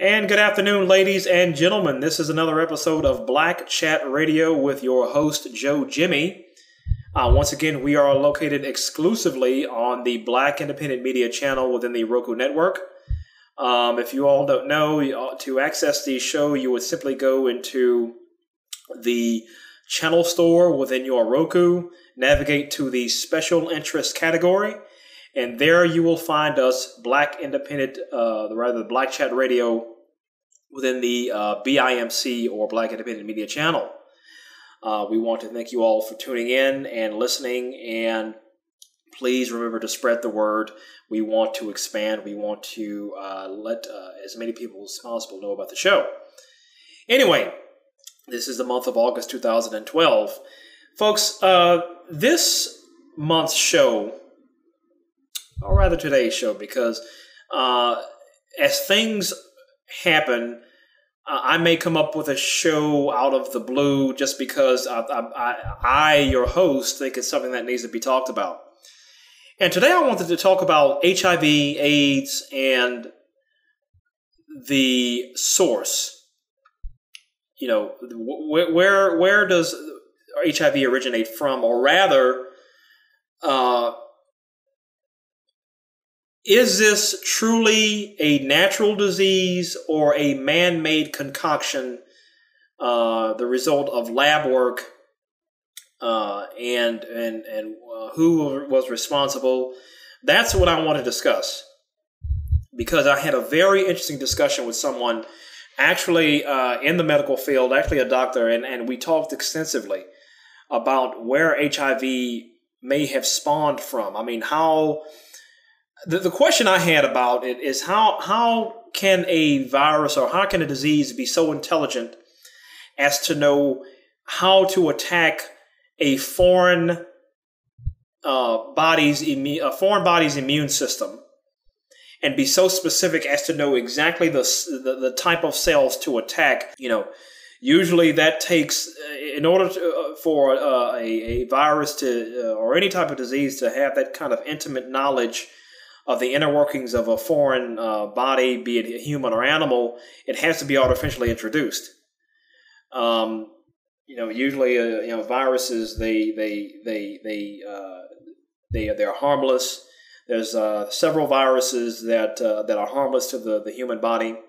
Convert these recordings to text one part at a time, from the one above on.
And good afternoon, ladies and gentlemen. This is another episode of Black Chat Radio with your host, Joe Jimmy. Once again, we are located exclusively on the Black Independent Media channel within the Roku network. If you all don't know, to access the show, you would simply go into the channel store within your Roku, navigate to the special interest category, and there you will find us, Black Independent, Black Chat Radio, within the BIMC or Black Independent Media channel. We want to thank you all for tuning in and listening, and please remember to spread the word. We want to expand. We want to let as many people as possible know about the show. Anyway, this is the month of August 2012. Folks, this month's show, or rather today's show, because as things happen, I may come up with a show out of the blue just because I, your host, think it's something that needs to be talked about. And today I wanted to talk about HIV, AIDS, and the source. You know, where does HIV originate from, or rather, is this truly a natural disease or a man-made concoction, the result of lab work, and who was responsible? That's what I want to discuss, because I had a very interesting discussion with someone actually in the medical field, actually a doctor, and we talked extensively about where HIV may have spawned from. I mean, how... The question I had about it is how can a virus or how can a disease be so intelligent as to know how to attack a foreign body's immune system, and be so specific as to know exactly the type of cells to attack? You know, usually that takes, in order for a virus to or any type of disease to have that kind of intimate knowledge of the inner workings of a foreign body, be it human or animal, it has to be artificially introduced. Usually, viruses they're harmless. There's several viruses that are harmless to the human body,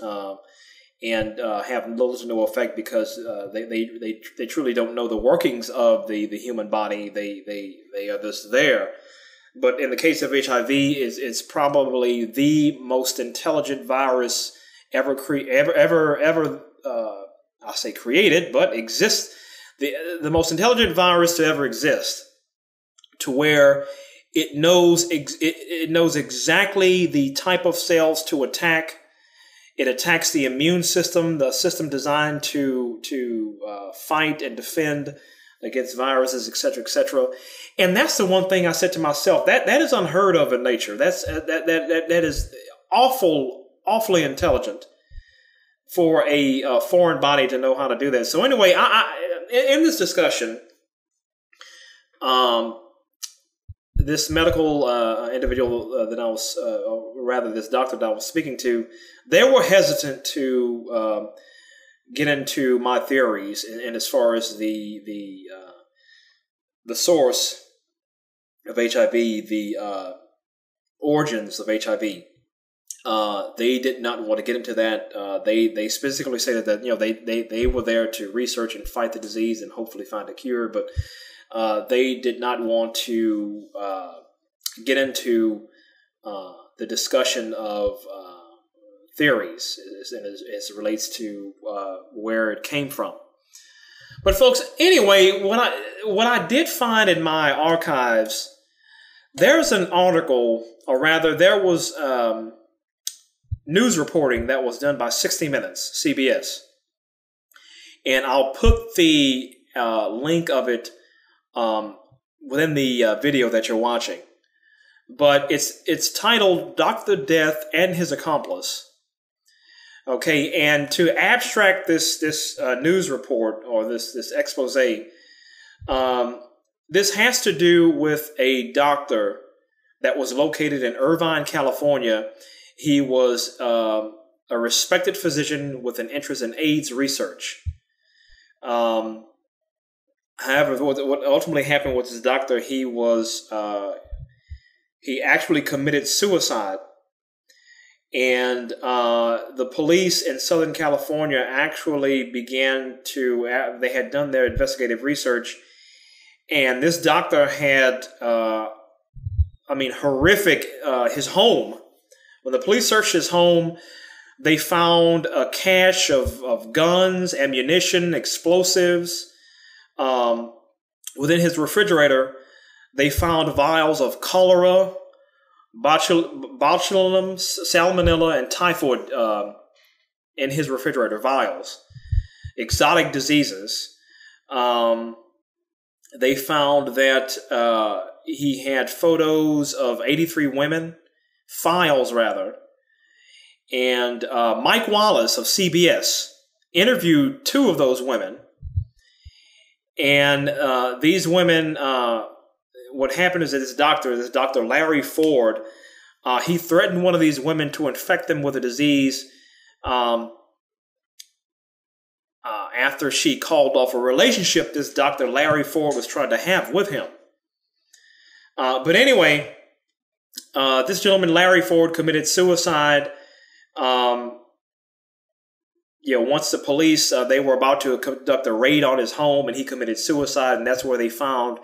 and have little to no effect because they truly don't know the workings of the human body. They are just there. But in the case of HIV, it's probably the most intelligent virus ever I say created, but exists. The most intelligent virus to ever exist, to where it knows exactly the type of cells to attack. It attacks the immune system, the system designed to fight and defend against viruses, etc., etc. And that's the one thing I said to myself, that is unheard of in nature. That is awfully intelligent for a foreign body to know how to do that. So anyway, in this discussion, this medical individual that I was, this doctor that I was speaking to, they were hesitant to get into my theories and as far as the source of HIV, the origins of HIV. They did not want to get into that. They specifically stated that they were there to research and fight the disease and hopefully find a cure, but they did not want to get into the discussion of theories as it relates to where it came from. But folks, anyway, what I did find in my archives, there's an article, or rather there was news reporting that was done by 60 Minutes, CBS. And I'll put the link of it within the video that you're watching. But it's titled Dr. Death and His Accomplice. Okay, and to abstract this news report or this expose, this has to do with a doctor that was located in Irvine, California. He was a respected physician with an interest in AIDS research. However, what ultimately happened with this doctor, he actually committed suicide. And the police in Southern California actually they had done their investigative research, and this doctor had, horrific, his home. When the police searched his home, they found a cache of guns, ammunition, explosives. Within his refrigerator, they found vials of cholera, botulinum, salmonella, and typhoid in his refrigerator vials. Exotic diseases. They found that he had photos of 83 women, files rather, and Mike Wallace of CBS interviewed 2 of those women. And these women, what happened is that this Dr. Larry Ford, he threatened one of these women to infect them with a disease after she called off a relationship this Dr. Larry Ford was trying to have with him. But anyway, this gentleman, Larry Ford, committed suicide. Once the police, they were about to conduct a raid on his home, and he committed suicide, and that's where they found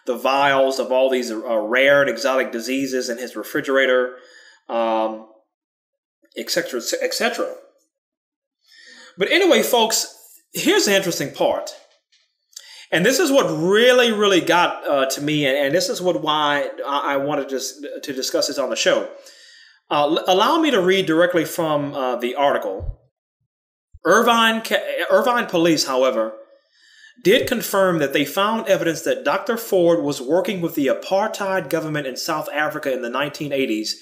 the vials of all these rare and exotic diseases in his refrigerator, etc., etc. But anyway, folks, here's the interesting part. And this is what really, really got to me, and this is why I wanted to discuss this on the show. Allow me to read directly from the article. Irvine police, however, did confirm that they found evidence that Dr. Ford was working with the apartheid government in South Africa in the 1980s,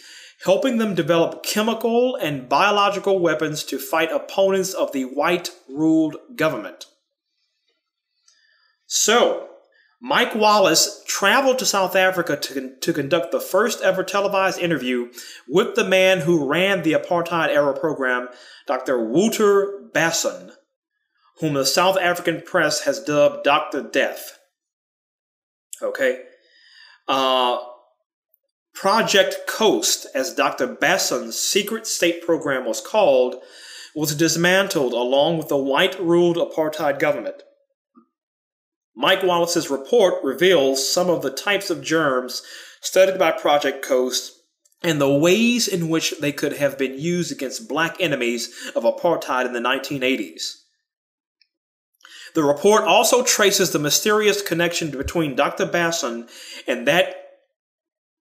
helping them develop chemical and biological weapons to fight opponents of the white-ruled government. So, Mike Wallace traveled to South Africa to conduct the first ever televised interview with the man who ran the apartheid-era program, Dr. Wouter Basson, whom the South African press has dubbed Dr. Death. Okay? Project Coast, as Dr. Basson's secret state program was called, was dismantled along with the white-ruled apartheid government. Mike Wallace's report reveals some of the types of germs studied by Project Coast and the ways in which they could have been used against black enemies of apartheid in the 1980s. The report also traces the mysterious connection between Dr. Basson and that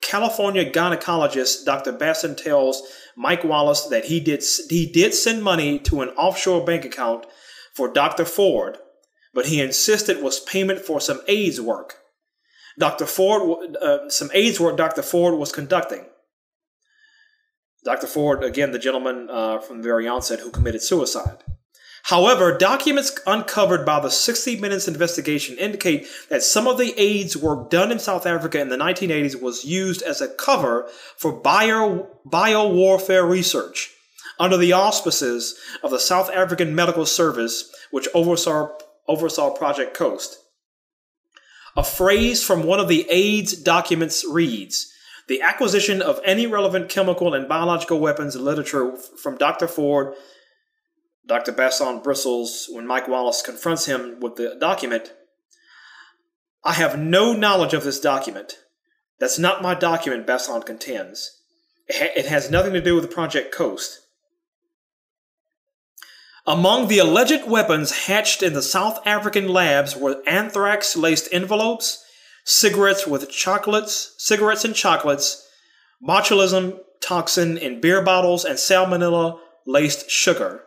California gynecologist. Dr. Basson tells Mike Wallace that he did send money to an offshore bank account for Dr. Ford, but he insisted was payment for some AIDS work. Some AIDS work Dr. Ford was conducting. Dr. Ford, again, the gentleman from the very onset who committed suicide. However, documents uncovered by the 60 Minutes investigation indicate that some of the AIDS work done in South Africa in the 1980s was used as a cover for biowarfare research under the auspices of the South African Medical Service, which oversaw Project Coast. A phrase from one of the AIDS documents reads, "The acquisition of any relevant chemical and biological weapons literature from Dr. Ford." Dr. Basson bristles when Mike Wallace confronts him with the document. "I have no knowledge of this document. That's not my document," Basson contends. It has nothing to do with Project Coast. Among the alleged weapons hatched in the South African labs were anthrax-laced envelopes, cigarettes and chocolates, botulism toxin in beer bottles, and salmonella-laced sugar.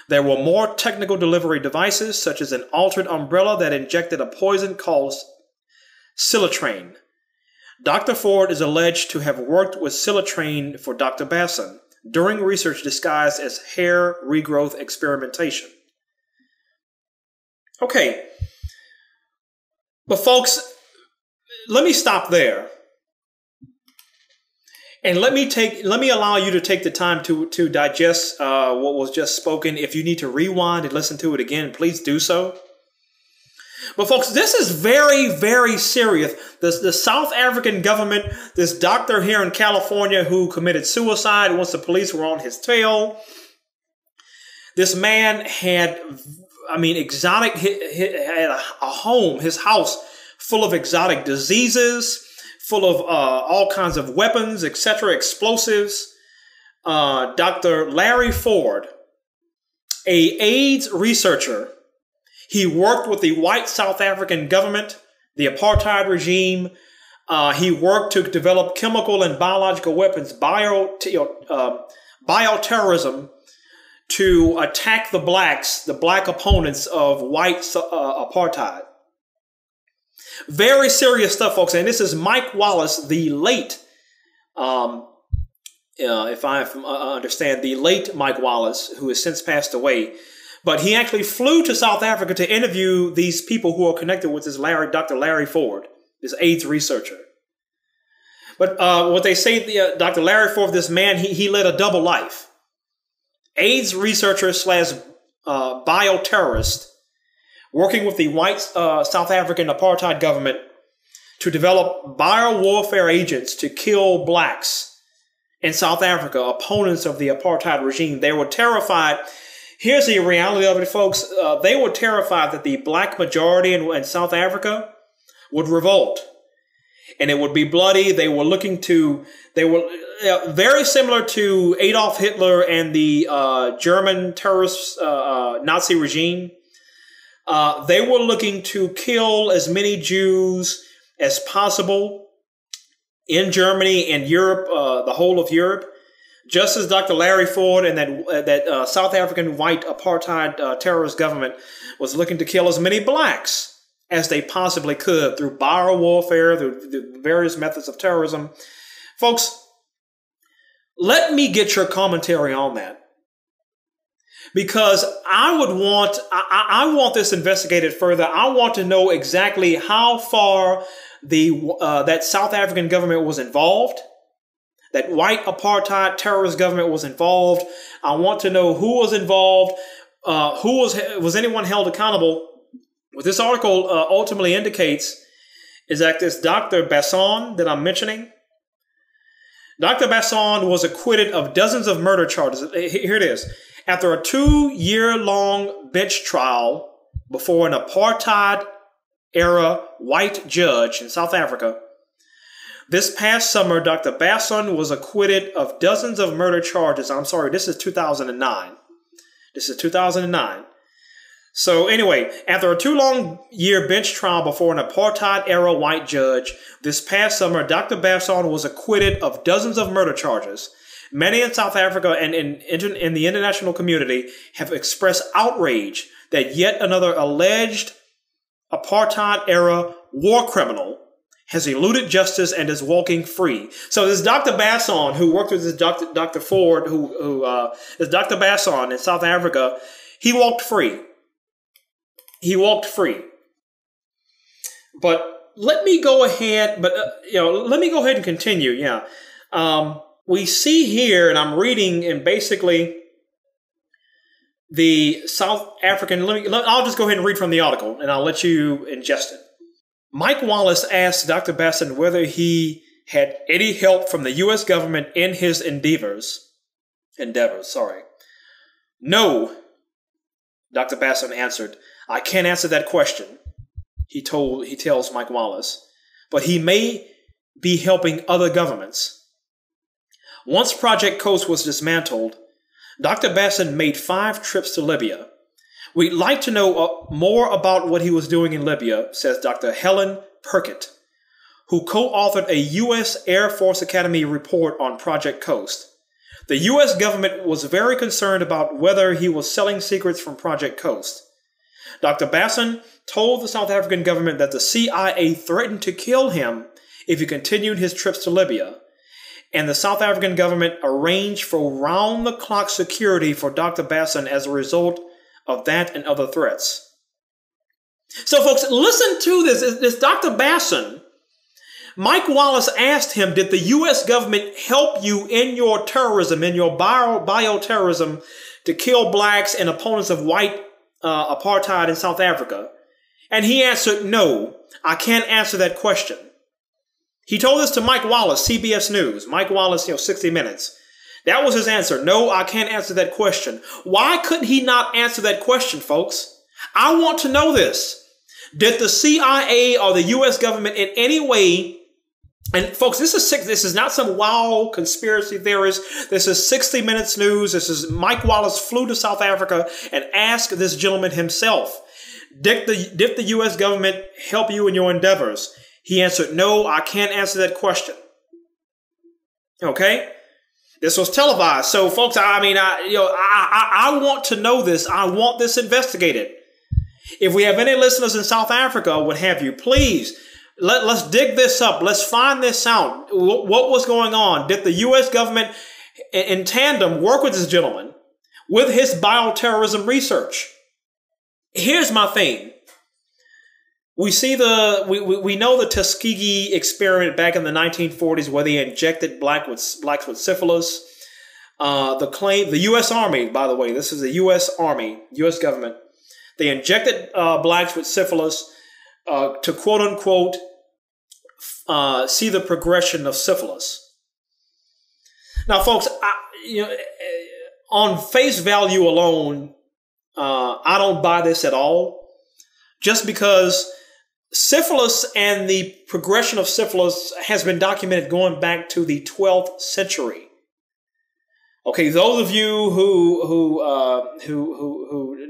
There were more technical delivery devices, such as an altered umbrella that injected a poison called Silatrane. Dr. Ford is alleged to have worked with Silatrane for Dr. Basson during research disguised as hair regrowth experimentation. Okay, but folks, let me stop there. And let me allow you to take the time to digest what was just spoken. If you need to rewind and listen to it again, please do so. But folks, this is very, very serious. The South African government, this doctor here in California who committed suicide once the police were on his tail. This man had, exotic, had a home, his house full of exotic diseases, full of all kinds of weapons, etc., explosives. Dr. Larry Ford, a AIDS researcher, he worked with the white South African government, the apartheid regime. He worked to develop chemical and biological weapons, bioterrorism, to attack the blacks, the black opponents of white apartheid. Very serious stuff, folks. And this is Mike Wallace, the late, if I understand, the late Mike Wallace, who has since passed away. But he actually flew to South Africa to interview these people who are connected with this Dr. Larry Ford, this AIDS researcher. But what they say, Dr. Larry Ford, this man, he led a double life. AIDS researcher / bioterrorist, working with the white South African apartheid government to develop biowarfare agents to kill blacks in South Africa, opponents of the apartheid regime. They were terrified. Here's the reality of it, folks. They were terrified that the black majority in South Africa would revolt, and it would be bloody. They were very similar to Adolf Hitler and the German terrorist Nazi regime. They were looking to kill as many Jews as possible in Germany and Europe, the whole of Europe, just as Dr. Larry Ford and that South African white apartheid terrorist government was looking to kill as many blacks as they possibly could through biowarfare, through various methods of terrorism. Folks, let me get your commentary on that, because I want this investigated further. I want to know exactly how far that South African government was involved, that white apartheid terrorist government was involved. I want to know who was involved, was anyone held accountable. What this article ultimately indicates is that this Dr. Basson that I'm mentioning, Dr. Basson was acquitted of dozens of murder charges. Here it is. After a 2-year-long bench trial before an apartheid-era white judge in South Africa, this past summer, Dr. Basson was acquitted of dozens of murder charges. I'm sorry, this is 2009. This is 2009. So anyway, after a 2-long-year bench trial before an apartheid-era white judge, this past summer, Dr. Basson was acquitted of dozens of murder charges. Many in South Africa and in the international community have expressed outrage that yet another alleged apartheid-era war criminal has eluded justice and is walking free. So this Dr. Basson, who worked with this Dr. Ford, is Dr. Basson in South Africa, he walked free. He walked free. But let me go ahead. Let me go ahead and continue. Yeah. We see here, and I'm reading in basically the South African. I'll just go ahead and read from the article, and I'll let you ingest it. Mike Wallace asked Dr. Basson whether he had any help from the U.S. government in his endeavors. No, Dr. Basson answered. I can't answer that question, he tells Mike Wallace, but he may be helping other governments. Once Project Coast was dismantled, Dr. Basson made 5 trips to Libya. We'd like to know more about what he was doing in Libya, says Dr. Helen Perkett, who co-authored a U.S. Air Force Academy report on Project Coast. The U.S. government was very concerned about whether he was selling secrets from Project Coast. Dr. Basson told the South African government that the CIA threatened to kill him if he continued his trips to Libya, and the South African government arranged for round-the-clock security for Dr. Basson as a result of that and other threats. So, folks, listen to this. This Dr. Basson Mike Wallace asked him, did the U.S. government help you in your terrorism, in your bioterrorism to kill blacks and opponents of white apartheid in South Africa? And he answered, no, I can't answer that question. He told this to Mike Wallace, CBS News. Mike Wallace, 60 Minutes. That was his answer. No, I can't answer that question. Why couldn't he not answer that question, folks? I want to know this. Did the CIA or the U.S. government in any way, and folks, this is not some wild conspiracy theorist. This is 60 Minutes News. This is Mike Wallace flew to South Africa and asked this gentleman himself, did the U.S. government help you in your endeavors? He answered, no, I can't answer that question. Okay? This was televised. So, folks, I want to know this. I want this investigated. If we have any listeners in South Africa, what have you, please, let's dig this up. Let's find this out. What was going on? Did the U.S. government in tandem work with this gentleman with his bioterrorism research? Here's my thing. We know the Tuskegee experiment back in the 1940s where they injected blacks with syphilis. The U.S. Army, by the way, this is the U.S. Army, U.S. government. They injected blacks with syphilis to quote unquote see the progression of syphilis. Now, folks, on face value alone, I don't buy this at all. Just because syphilis and the progression of syphilis has been documented going back to the 12th century. Okay, those of you who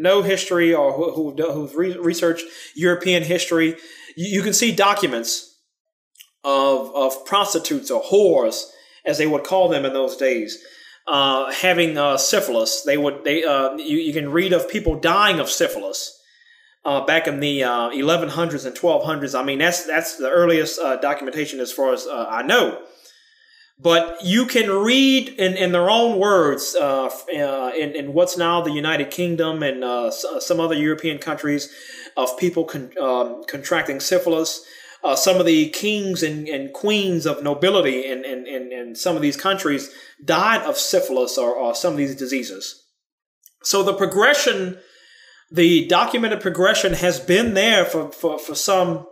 know history or who've researched European history, you can see documents of prostitutes or whores, as they would call them in those days, having syphilis. You can read of people dying of syphilis. Back in the 1100s and 1200s. I mean, that's the earliest documentation as far as I know. But you can read in their own words in what's now the United Kingdom and some other European countries of people contracting syphilis. Some of the kings and queens of nobility in some of these countries died of syphilis or some of these diseases. So the documented progression has been there for some,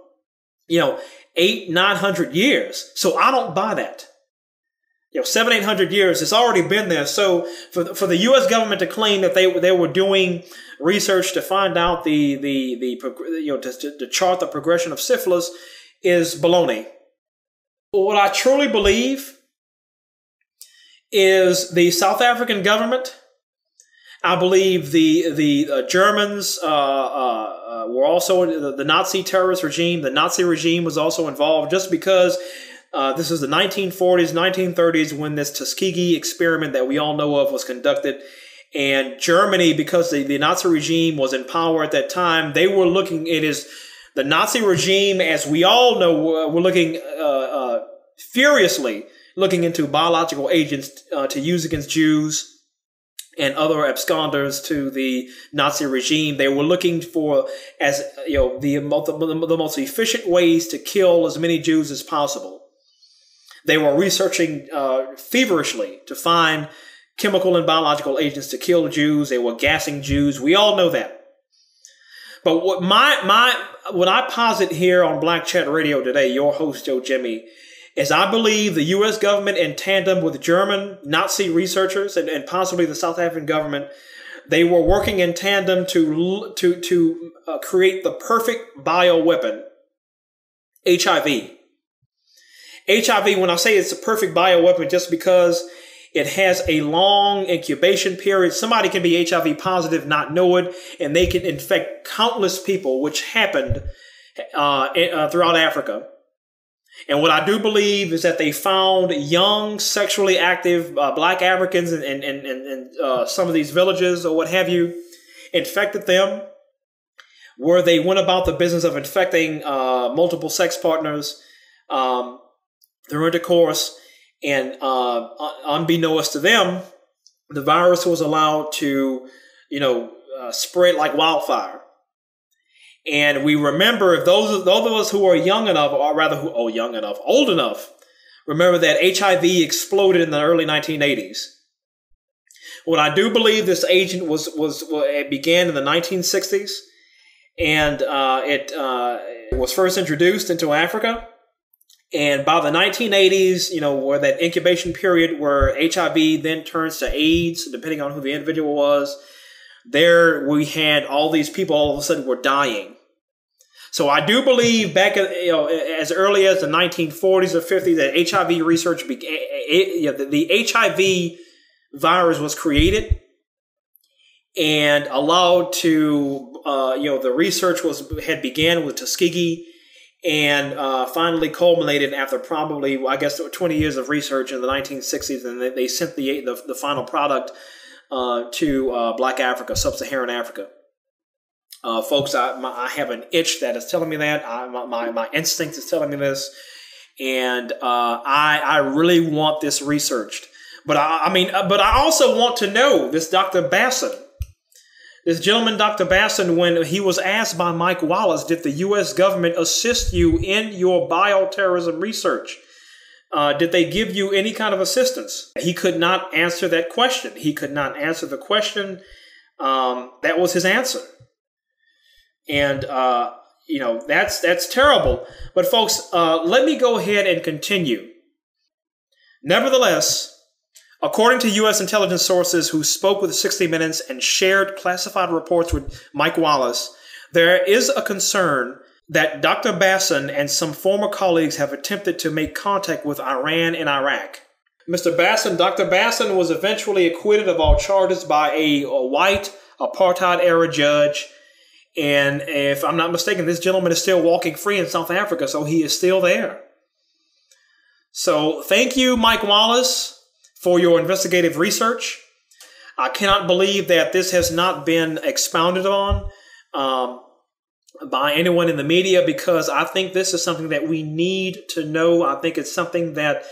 800-900 years. So I don't buy that. 700-800 years, it's already been there. So for the U.S. government to claim that they were doing research to find out to chart the progression of syphilis is baloney. What I truly believe is the South African government. I believe the Germans were also the Nazi terrorist regime. The Nazi regime was also involved just because this is the 1940s, 1930s when this Tuskegee experiment that we all know of was conducted. And Germany, because the Nazi regime was in power at that time, they were looking, the Nazi regime, as we all know, were looking furiously looking into biological agents to use against Jews and other absconders to the Nazi regime. They were looking for, the most efficient ways to kill as many Jews as possible. They were researching feverishly to find chemical and biological agents to kill Jews. They were gassing Jews. We all know that. But what I posit here on Black Chat Radio today, your host Joe Jimmy, is I believe the U.S. government, in tandem with German Nazi researchers and possibly the South African government, they were working in tandem to create the perfect bioweapon, HIV. HIV, when I say it's a perfect bioweapon, just because it has a long incubation period. Somebody can be HIV positive, not know it, and they can infect countless people, which happened throughout Africa. And what I do believe is that they found young, sexually active black Africans in some of these villages or what have you, infected them, where they went about the business of infecting multiple sex partners through intercourse. And unbeknownst to them, the virus was allowed to, spread like wildfire. And we remember, if those of us who are young enough, or rather old enough, remember that HIV exploded in the early 1980s. Well, I do believe this agent it began in the 1960s, and it was first introduced into Africa. And by the 1980s, where that incubation period where HIV then turns to AIDS, depending on who the individual was, there we had all these people all of a sudden were dying. So I do believe back as early as the 1940s or 50s that HIV research began. The HIV virus was created and allowed to, the research had began with Tuskegee and finally culminated after probably, 20 years of research in the 1960s, and they sent the final product to Black Africa, Sub-Saharan Africa. Folks, I have an itch that is telling me that. My instinct is telling me this, and I really want this researched. But I also want to know this Dr. Basson. This gentleman, Dr. Basson, when he was asked by Mike Wallace, did the U.S. government assist you in your bioterrorism research? Did they give you any kind of assistance? He could not answer that question. He could not answer the question. That was his answer. And, that's terrible. But folks, let me go ahead and continue. Nevertheless, according to U.S. intelligence sources who spoke with 60 Minutes and shared classified reports with Mike Wallace, there is a concern that Dr. Basson and some former colleagues have attempted to make contact with Iran and Iraq. Dr. Basson was eventually acquitted of all charges by a white apartheid-era judge. And if I'm not mistaken, this gentleman is still walking free in South Africa, so he is still there. So thank you, Mike Wallace, for your investigative research. I cannot believe that this has not been expounded on by anyone in the media, because I think this is something that we need to know. I think it's something that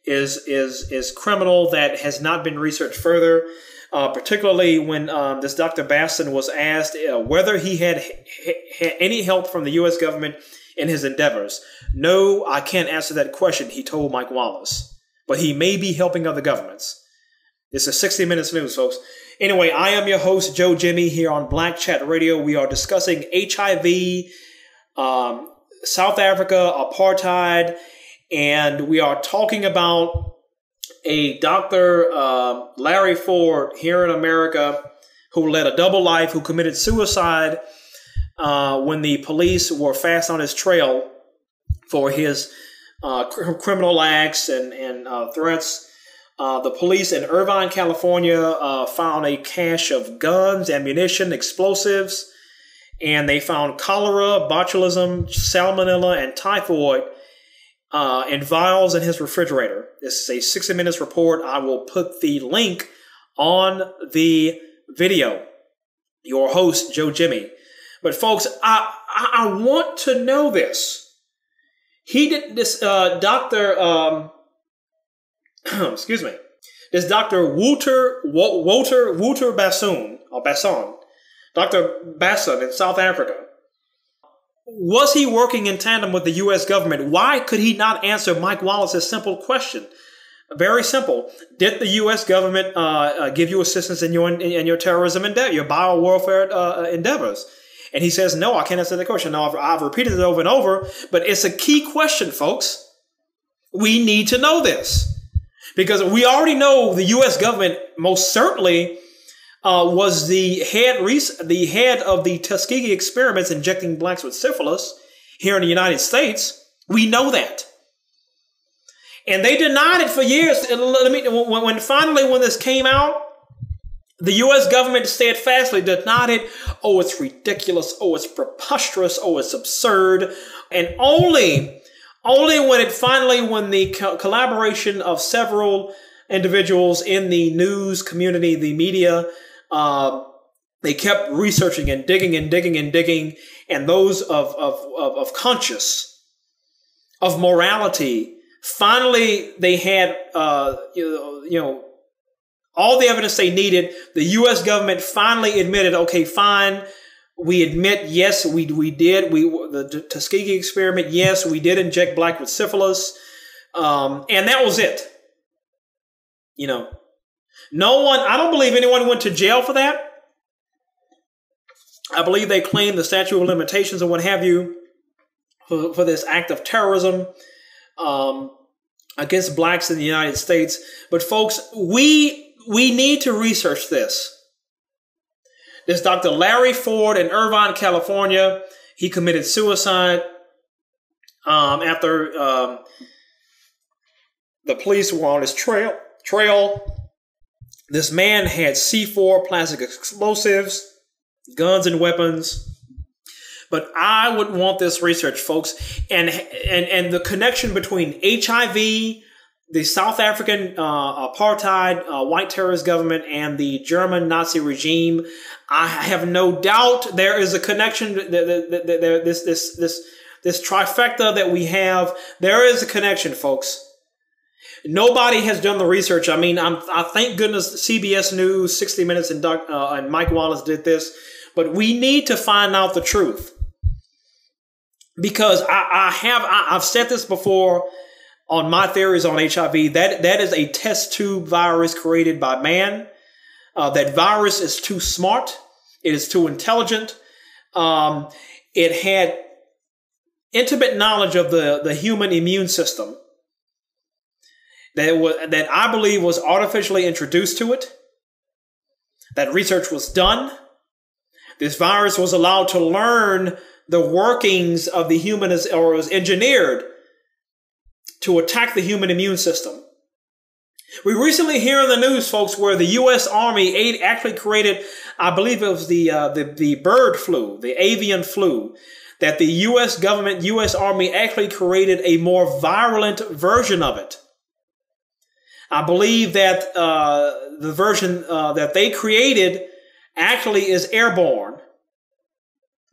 is criminal, that has not been researched further, particularly when this Dr. Basson was asked whether he had any help from the U.S. government in his endeavors. No, I can't answer that question, he told Mike Wallace. But he may be helping other governments. This is 60 Minutes News, folks. Anyway, I am your host, Joe Jimmy, here on Black Chat Radio. We are discussing HIV, South Africa, apartheid, and we are talking about a Dr. Larry Ford here in America who led a double life, who committed suicide when the police were fast on his trail for his criminal acts and threats. The police in Irvine, California, found a cache of guns, ammunition, explosives, and they found cholera, botulism, salmonella, and typhoid in vials in his refrigerator. This is a 60 Minutes report. I will put the link on the video. Your host, Joe Jimmy. But folks, I want to know this. He did this, excuse me, this Dr. Walter Basson, Dr. Basson in South Africa. Was he working in tandem with the U.S. government? Why could he not answer Mike Wallace's simple question? Very simple. Did the U.S. government give you assistance in your terrorism endeavor, your biowarfare endeavors? And he says, no, I can't answer the question. Now, I've repeated it over and over, but it's a key question, folks. We need to know this because we already know the U.S. government most certainly was the head of the Tuskegee experiments injecting blacks with syphilis here in the United States. We know that. And they denied it for years. When this came out, the U.S. government steadfastly denied it. Oh, it's ridiculous. Oh, it's preposterous. Oh, it's absurd. And only when the collaboration of several individuals in the news community, the media, they kept researching and digging and digging and digging, and those of conscience, of morality, finally they had all the evidence they needed. The U.S. government finally admitted, okay, fine, We admit, yes, we did. The Tuskegee experiment, yes, we did inject black with syphilis. And that was it. You know, I don't believe anyone went to jail for that. I believe they claimed the statute of limitations and what have you for this act of terrorism against blacks in the United States. But folks, we need to research this. This Dr. Larry Ford in Irvine, California, he committed suicide after the police were on his trail. This man had C4 plastic explosives, guns and weapons. But I would want this research, folks, and the connection between HIV, the South African apartheid white terrorist government, and the German Nazi regime. I have no doubt there is a connection. This trifecta that we have, there is a connection, folks. Nobody has done the research. I mean, I thank goodness CBS News, 60 Minutes, and Mike Wallace did this. But we need to find out the truth, because I've said this before on my theories on HIV. That is a test tube virus created by man. That virus is too smart. It is too intelligent. It had intimate knowledge of the human immune system that I believe was artificially introduced to it. That research was done. This virus was allowed to learn the workings of the human, or was engineered to attack the human immune system. We recently hear in the news, folks, where the U.S. Army actually created, I believe it was the bird flu, the avian flu, that the U.S. government, U.S. Army actually created a more virulent version of it. I believe that the version that they created actually is airborne.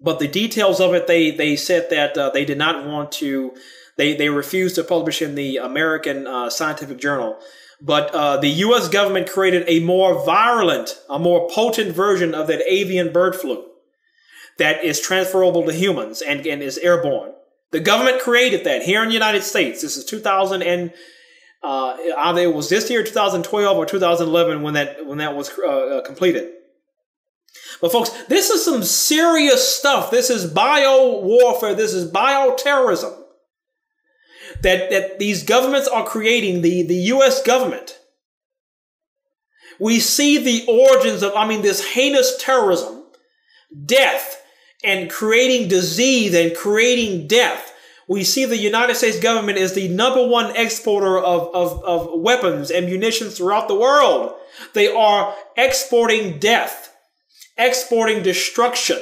But the details of it, they said that they did not want to, they refused to publish in the American Scientific Journal. But the U.S. government created a more virulent, a more potent version of that avian bird flu that is transferable to humans and is airborne. The government created that here in the United States. This is 2000 and either it was this year, 2012 or 2011 when that was completed. But folks, this is some serious stuff. This is bio warfare. This is bioterrorism that these governments are creating, the U.S. government. We see the origins of, this heinous terrorism, death, and creating disease and creating death. We see the United States government is the #1 exporter of weapons and munitions throughout the world. They are exporting death, exporting destruction,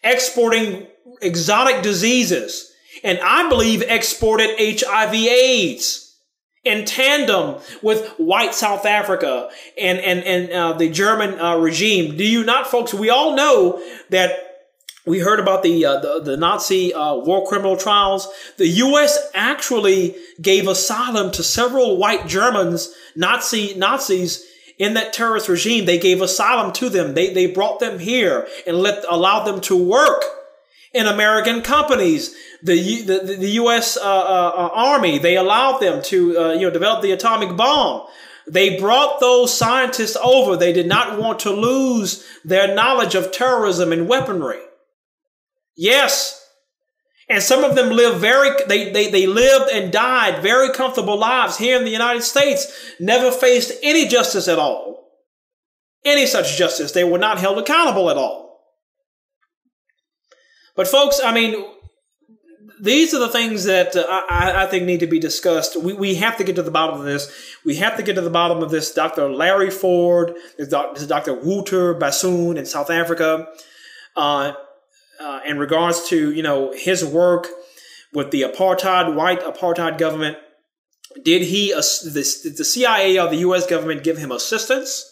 exporting exotic diseases, and I believe exported HIV/AIDS in tandem with white South Africa and the German regime. Do you not, folks? We all know that we heard about the Nazi war criminal trials. The U.S. actually gave asylum to several white Germans, Nazis in that terrorist regime. They gave asylum to them. They brought them here and allowed them to work in American companies. The U.S. Army, they allowed them to develop the atomic bomb. They brought those scientists over. They did not want to lose their knowledge of terrorism and weaponry. Yes. And some of them lived they lived and died very comfortable lives here in the United States, never faced any justice at all. Any such justice. They were not held accountable at all. But folks, these are the things that I think need to be discussed. We have to get to the bottom of this. We have to get to the bottom of this. Dr. Larry Ford, this is Dr. Wouter Bassoon in South Africa, in regards to, his work with the white apartheid government. Did the CIA or the U.S. government give him assistance?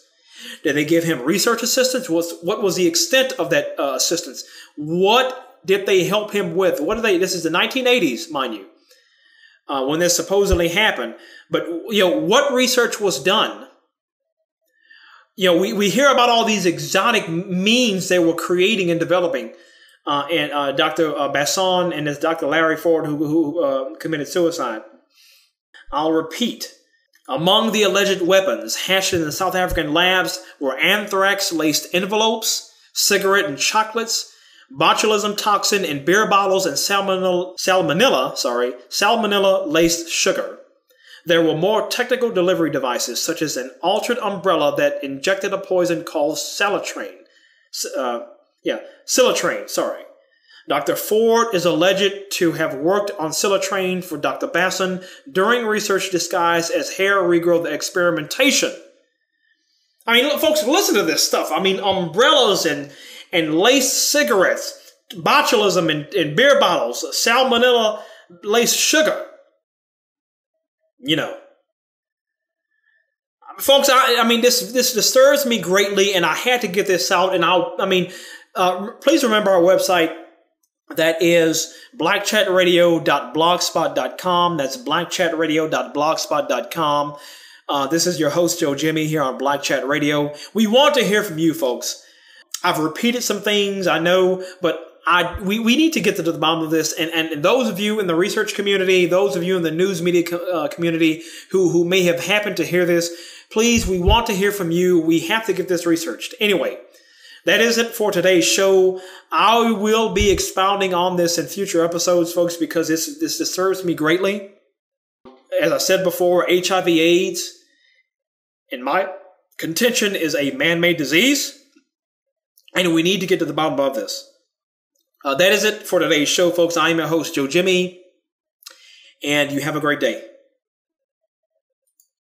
Did they give him research assistance? What was the extent of that assistance? What did they help him with? This is the 1980s, mind you, when this supposedly happened. But, what research was done? we hear about all these exotic means they were creating and developing. And Dr. Basson and this Dr. Larry Ford who committed suicide. I'll repeat. Among the alleged weapons hatched in the South African labs were anthrax-laced envelopes, cigarette and chocolates, botulism toxin in beer bottles, and salmonella-laced sugar. There were more technical delivery devices, such as an altered umbrella that injected a poison called Cilatrane. Cilatrane. Dr. Ford is alleged to have worked on Cilatrane for Dr. Basson during research disguised as hair regrowth experimentation. I mean, folks, listen to this stuff. I mean, umbrellas and laced cigarettes, botulism in beer bottles, salmonella-laced sugar. Folks, I mean, this disturbs me greatly, and I had to get this out. And please remember our website. That is blackchatradio.blogspot.com. That's blackchatradio.blogspot.com. This is your host, Joe Jimmy, here on Black Chat Radio. We want to hear from you, folks. I've repeated some things, I know, but we need to get to the bottom of this. And those of you in the research community, those of you in the news media community who may have happened to hear this, please, we want to hear from you. We have to get this researched. Anyway, that is it for today's show. I will be expounding on this in future episodes, folks, because this disturbs me greatly. As I said before, HIV/AIDS, in my contention, is a man-made disease, and we need to get to the bottom of this. That is it for today's show, folks. I am your host, Joe Jimmy, and you have a great day.